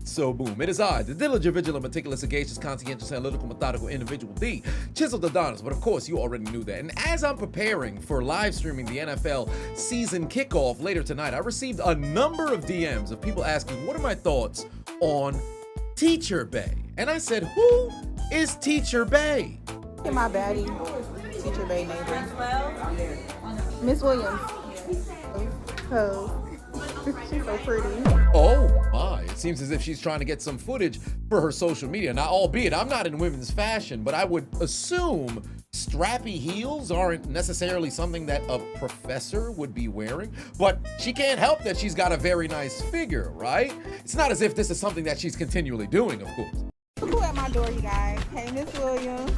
So boom, it is I, the diligent, vigilant, meticulous, sagacious, conscientious, analytical, methodical individual, the Chiseled Adonis. But of course, you already knew that. And as I'm preparing for live streaming the NFL season kickoff later tonight, I received a number of DMs of people asking, what are my thoughts on Teacher Bae? And I said, who is Teacher Bae? My baddie, Teacher Bae neighbor. Miss Williams. Oh, she's so pretty. Oh my, it seems as if she's trying to get some footage for her social media. Now, albeit I'm not in women's fashion, but I would assume strappy heels aren't necessarily something that a professor would be wearing, but she can't help that she's got a very nice figure, right? It's not as if this is something that she's continually doing, of course. Who at my door, you guys? Hey, Miss Williams.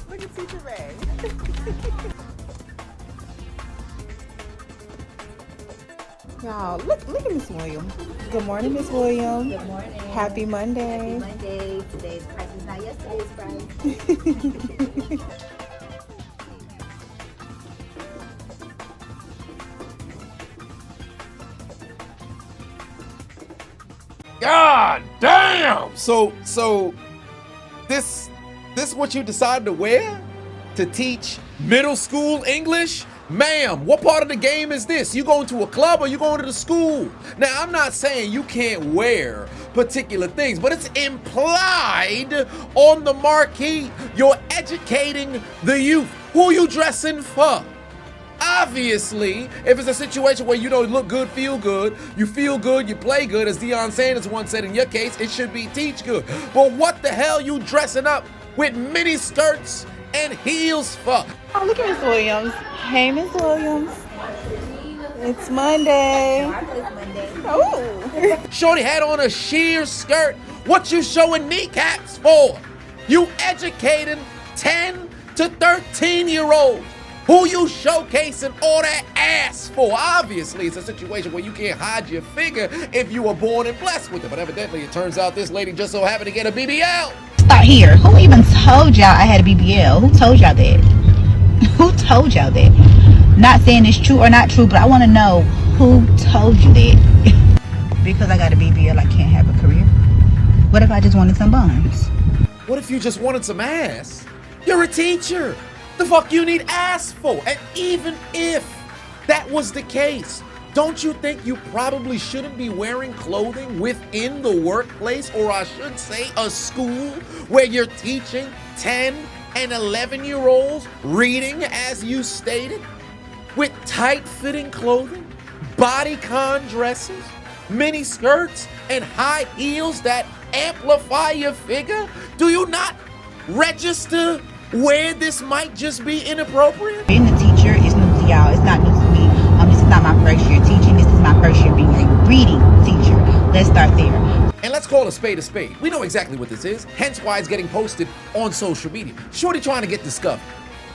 Look at Teacher Bae. Y'all, look at Miss Williams. Good morning, Miss Williams. Good morning. Happy Monday. Happy Monday. Today's price is not yesterday's price. God damn! So this what you decided to wear to teach middle school English? Ma'am, what part of the game is this? You going to a club or you going to the school? Now, I'm not saying you can't wear particular things, but it's implied on the marquee. You're educating the youth. Who you dressing for? Obviously, if it's a situation where you don't look good, feel good, you play good, as Deion Sanders once said, in your case, it should be teach good. But what the hell you dressing up with mini skirts and heels for? Oh, look at Miss Williams. Hey, Miss Williams. It's Monday. Oh. Shorty had on a sheer skirt. What you showing kneecaps for? You educating 10 to 13-year-olds. Who you showcasing all that ass for? Obviously, it's a situation where you can't hide your figure if you were born and blessed with it. But evidently, it turns out this lady just so happened to get a BBL. Start here. Who even told y'all I had a BBL? Who told y'all that? Who told y'all that? Not saying it's true or not true, but I want to know who told you that. Because I got a BBL, I can't have a career. What if I just wanted some buns? What if you just wanted some ass? You're a teacher. The fuck you need ass for? And even if that was the case, don't you think you probably shouldn't be wearing clothing within the workplace, or I should say a school, where you're teaching 10 and 11-year-olds reading as you stated, with tight-fitting clothing, bodycon dresses, mini skirts, and high heels that amplify your figure? Do you not register where this might just be inappropriate? Being a teacher is new to y'all. It's not new to me. This is not my first year teaching. This is my first year being a reading teacher. Let's start there. And let's call a spade a spade. We know exactly what this is, hence why it's getting posted on social media. Shorty trying to get discovered.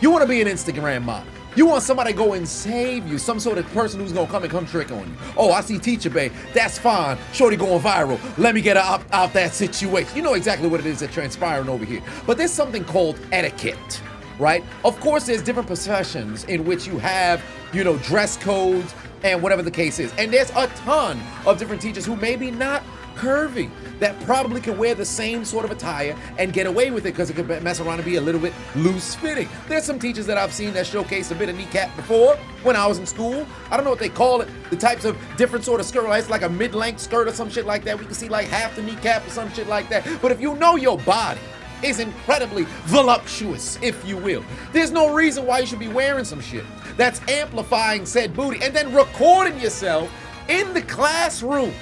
You want to be an Instagram model. You want somebody to go and save you, some sort of person who's gonna come trick on you. Oh, I see Teacher Bae, that's fine. Shorty going viral. Let me get her out that situation. You know exactly what it is that's transpiring over here. But there's something called etiquette, right? Of course, there's different professions in which you have, dress codes and whatever the case is. And there's a ton of different teachers who maybe not curvy, that probably can wear the same sort of attire and get away with it because it could mess around and be a little bit loose fitting. There's some teachers that I've seen that showcase a bit of kneecap before when I was in school. I don't know what they call it, the types of different sort of skirt. It's like a mid-length skirt or some shit like that. We can see like half the kneecap or some shit like that. But if you know your body is incredibly voluptuous, if you will, there's no reason why you should be wearing some shit that's amplifying said booty and then recording yourself in the classroom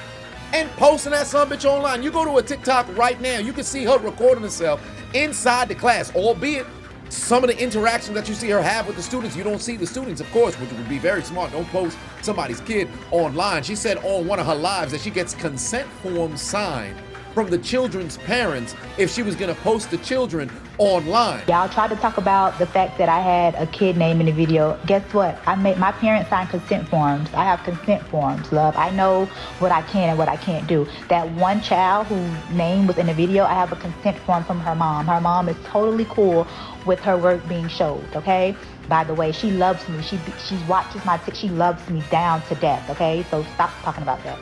and posting that son bitch online. You go to a TikTok right now, you can see her recording herself inside the class, albeit some of the interactions that you see her have with the students, you don't see the students, of course, which would be very smart. Don't post somebody's kid online. She said on one of her lives that she gets consent forms signed from the children's parents if she was gonna post the children online. Y'all tried to talk about the fact that I had a kid name in the video. Guess what? My parents signed consent forms. I have consent forms, love. I know what I can and what I can't do. That one child whose name was in the video, I have a consent form from her mom. Her mom is totally cool with her work being showed, okay? By the way, she loves me. She watches my she loves me down to death, okay? So stop talking about that.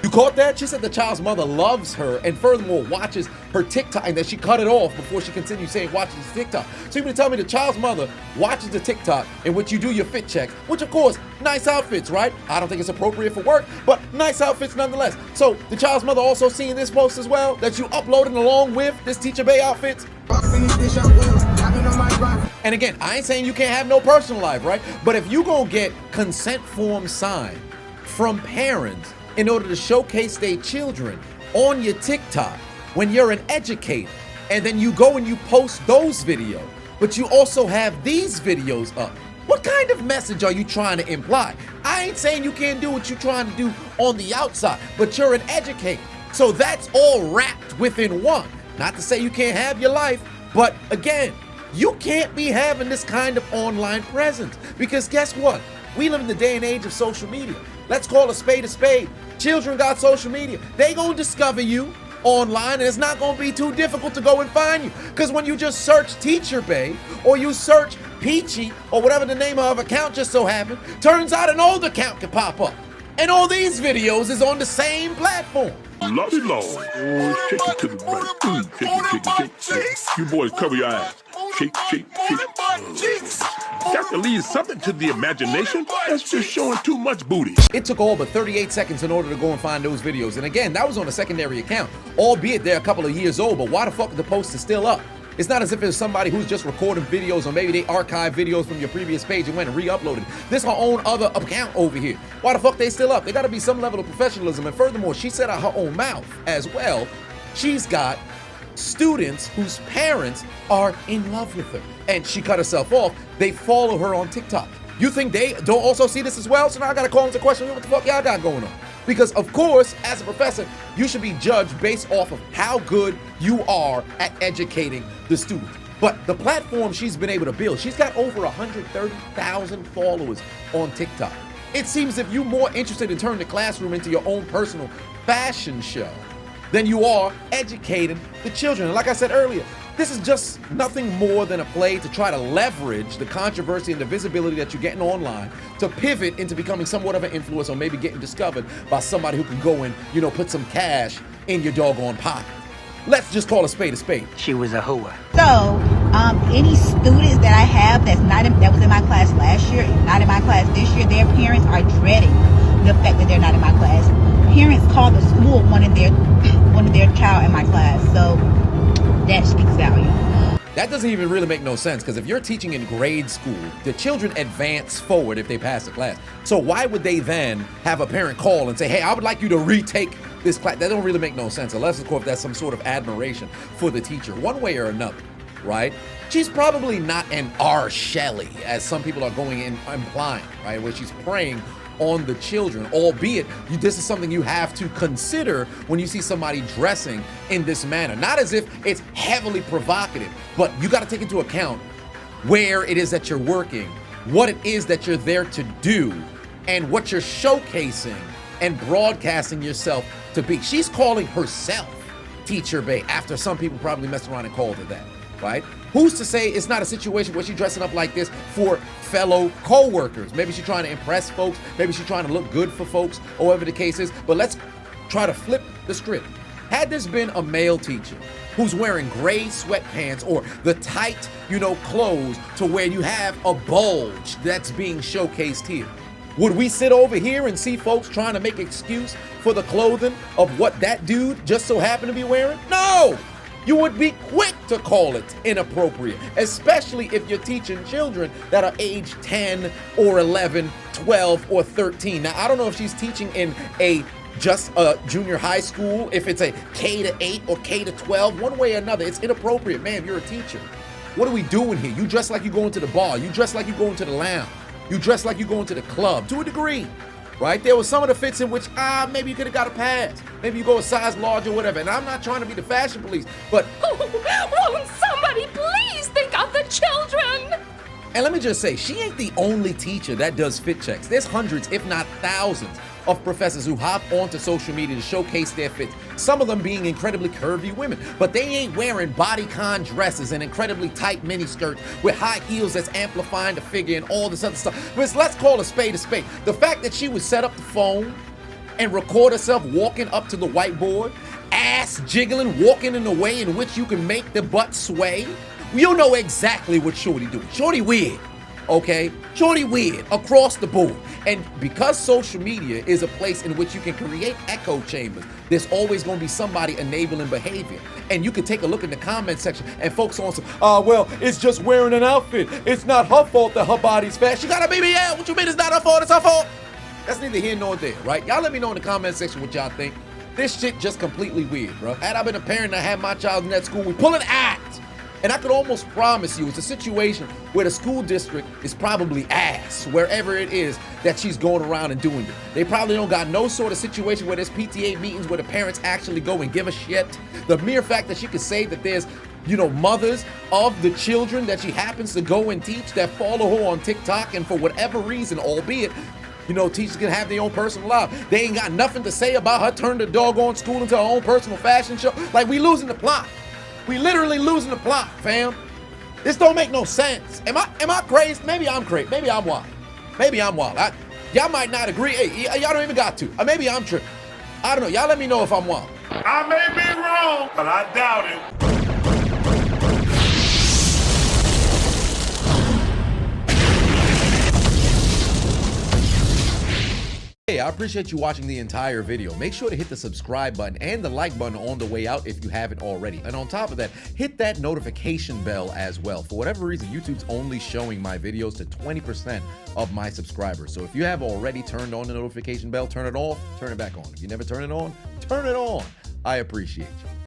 You caught that? She said the child's mother loves her and furthermore watches her TikTok and that she cut it off before she continued saying watches the TikTok. So you mean to tell me the child's mother watches the TikTok in which you do your fit checks, which of course, nice outfits, right? I don't think it's appropriate for work, but nice outfits nonetheless. So the child's mother also seeing this post as well that you uploaded along with this Teacher Bae outfit? And again, I ain't saying you can't have no personal life, right? But if you gonna get consent form signed from parents in order to showcase their children on your TikTok when you're an educator, and then you go and you post those videos, but you also have these videos up, what kind of message are you trying to imply? I ain't saying you can't do what you're trying to do on the outside, but you're an educator. So that's all wrapped within one. Not to say you can't have your life, but again, you can't be having this kind of online presence because guess what? We live in the day and age of social media. Let's call a spade a spade. Children got social media. They gonna discover you online and it's not gonna be too difficult to go and find you. Because when you just search Teacher Bae or you search Peachy or whatever the name of account just so happened, turns out an old account can pop up. And all these videos is on the same platform. Lordy Lord. Oh, shake it to the right. Shake it. You boys cover your eyes. Shake. Got to leave something to the imagination. That's just showing too much booty. It took all but 38 seconds in order to go and find those videos. And again, that was on a secondary account, albeit they're a couple of years old, but why the fuck is the post is still up? It's not as if it's somebody who's just recording videos or maybe they archived videos from your previous page and went and re-uploaded. This her own other account over here. Why the fuck they still up? There gotta be some level of professionalism. And furthermore, she said out her own mouth as well, she's got students whose parents are in love with her. And she cut herself off. They follow her on TikTok. You think they don't also see this as well? So now I gotta call into question what the fuck y'all got going on. Because of course, as a professor, you should be judged based off of how good you are at educating the students. But the platform she's been able to build, she's got over 130,000 followers on TikTok. It seems if you're more interested in turning the classroom into your own personal fashion show than you are educating the children. And like I said earlier, this is just nothing more than a play to try to leverage the controversy and the visibility that you're getting online to pivot into becoming somewhat of an influencer or maybe getting discovered by somebody who can go and, put some cash in your doggone pocket. Let's just call a spade a spade. She was a hooer. So, any students that I have that was in my class last year, not in my class this year, their parents are dreading the fact that they're not in my class. Parents call the school wanting their child in my class. So that speaks volume. That doesn't even really make no sense because if you're teaching in grade school, the children advance forward if they pass the class. So why would they then have a parent call and say, hey, I would like you to retake this class? That don't really make no sense unless, of course, that's some sort of admiration for the teacher, one way or another, right? She's probably not an R. Shelley, as some people are going in implying, right? Where she's preying on the children, albeit this is something you have to consider when you see somebody dressing in this manner. Not as if it's heavily provocative, but you got to take into account where it is that you're working, what it is that you're there to do, and what you're showcasing and broadcasting yourself to be. She's calling herself Teacher Bae after some people probably messed around and called her that, right? Who's to say it's not a situation where she's dressing up like this for fellow co-workers? Maybe she's trying to impress folks. Maybe she's trying to look good for folks, or whatever the case is. But let's try to flip the script. Had this been a male teacher who's wearing gray sweatpants or the tight, clothes to where you have a bulge that's being showcased here, would we sit over here and see folks trying to make excuse for the clothing of what that dude just so happened to be wearing? No! You would be quick to call it inappropriate, especially if you're teaching children that are age 10 or 11, 12 or 13. Now, I don't know if she's teaching in just a junior high school, if it's a K to 8 or K to 12, one way or another, it's inappropriate. Ma'am, you're a teacher. What are we doing here? You dress like you go into the bar. You dress like you go into the lounge. You dress like you go into the club, to a degree. Right? There was some of the fits in which, maybe you could have got a pass. Maybe you go a size large or whatever. And I'm not trying to be the fashion police, but... Won't somebody please think of the children? And let me just say, she ain't the only teacher that does fit checks. There's hundreds, if not thousands, of professors who hop onto social media to showcase their fits, some of them being incredibly curvy women, but they ain't wearing bodycon dresses and incredibly tight mini skirts with high heels that's amplifying the figure and all this other stuff. But let's call a spade a spade. The fact that she would set up the phone and record herself walking up to the whiteboard, ass jiggling, walking in a way in which you can make the butt sway, you know exactly what Shorty doing. Shorty weird, okay? Shorty weird across the board. And because social media is a place in which you can create echo chambers, there's always going to be somebody enabling behavior. And you can take a look in the comment section and folks on some, well, it's just wearing an outfit. It's not her fault that her body's fat. She got a BBL. What you mean it's not her fault? It's her fault. That's neither here nor there, right? Y'all let me know in the comment section what y'all think. This shit just completely weird, bro. Had I been a parent and I had my child in that school, we pull an act. And I could almost promise you it's a situation where the school district is probably ass, wherever it is that she's going around and doing it. They probably don't got no sort of situation where there's PTA meetings where the parents actually go and give a shit. The mere fact that she could say that there's, mothers of the children that she happens to go and teach that follow her on TikTok, and for whatever reason, albeit, teachers can have their own personal life, they ain't got nothing to say about her turning the doggone school into her own personal fashion show. Like, we losing the plot. We literally losing the plot, fam. This don't make no sense. Am I crazy? Maybe I'm crazy. Maybe I'm wild. Maybe I'm wild. Y'all might not agree. Hey, y'all don't even got to. Or maybe I'm tripping. I don't know. Y'all let me know if I'm wild. I may be wrong, but I doubt it. Hey, I appreciate you watching the entire video. Make sure to hit the subscribe button and the like button on the way out if you haven't already. And on top of that, hit that notification bell as well. For whatever reason, YouTube's only showing my videos to 20% of my subscribers. So if you have already turned on the notification bell, turn it off, turn it back on. If you never turn it on, turn it on. I appreciate you.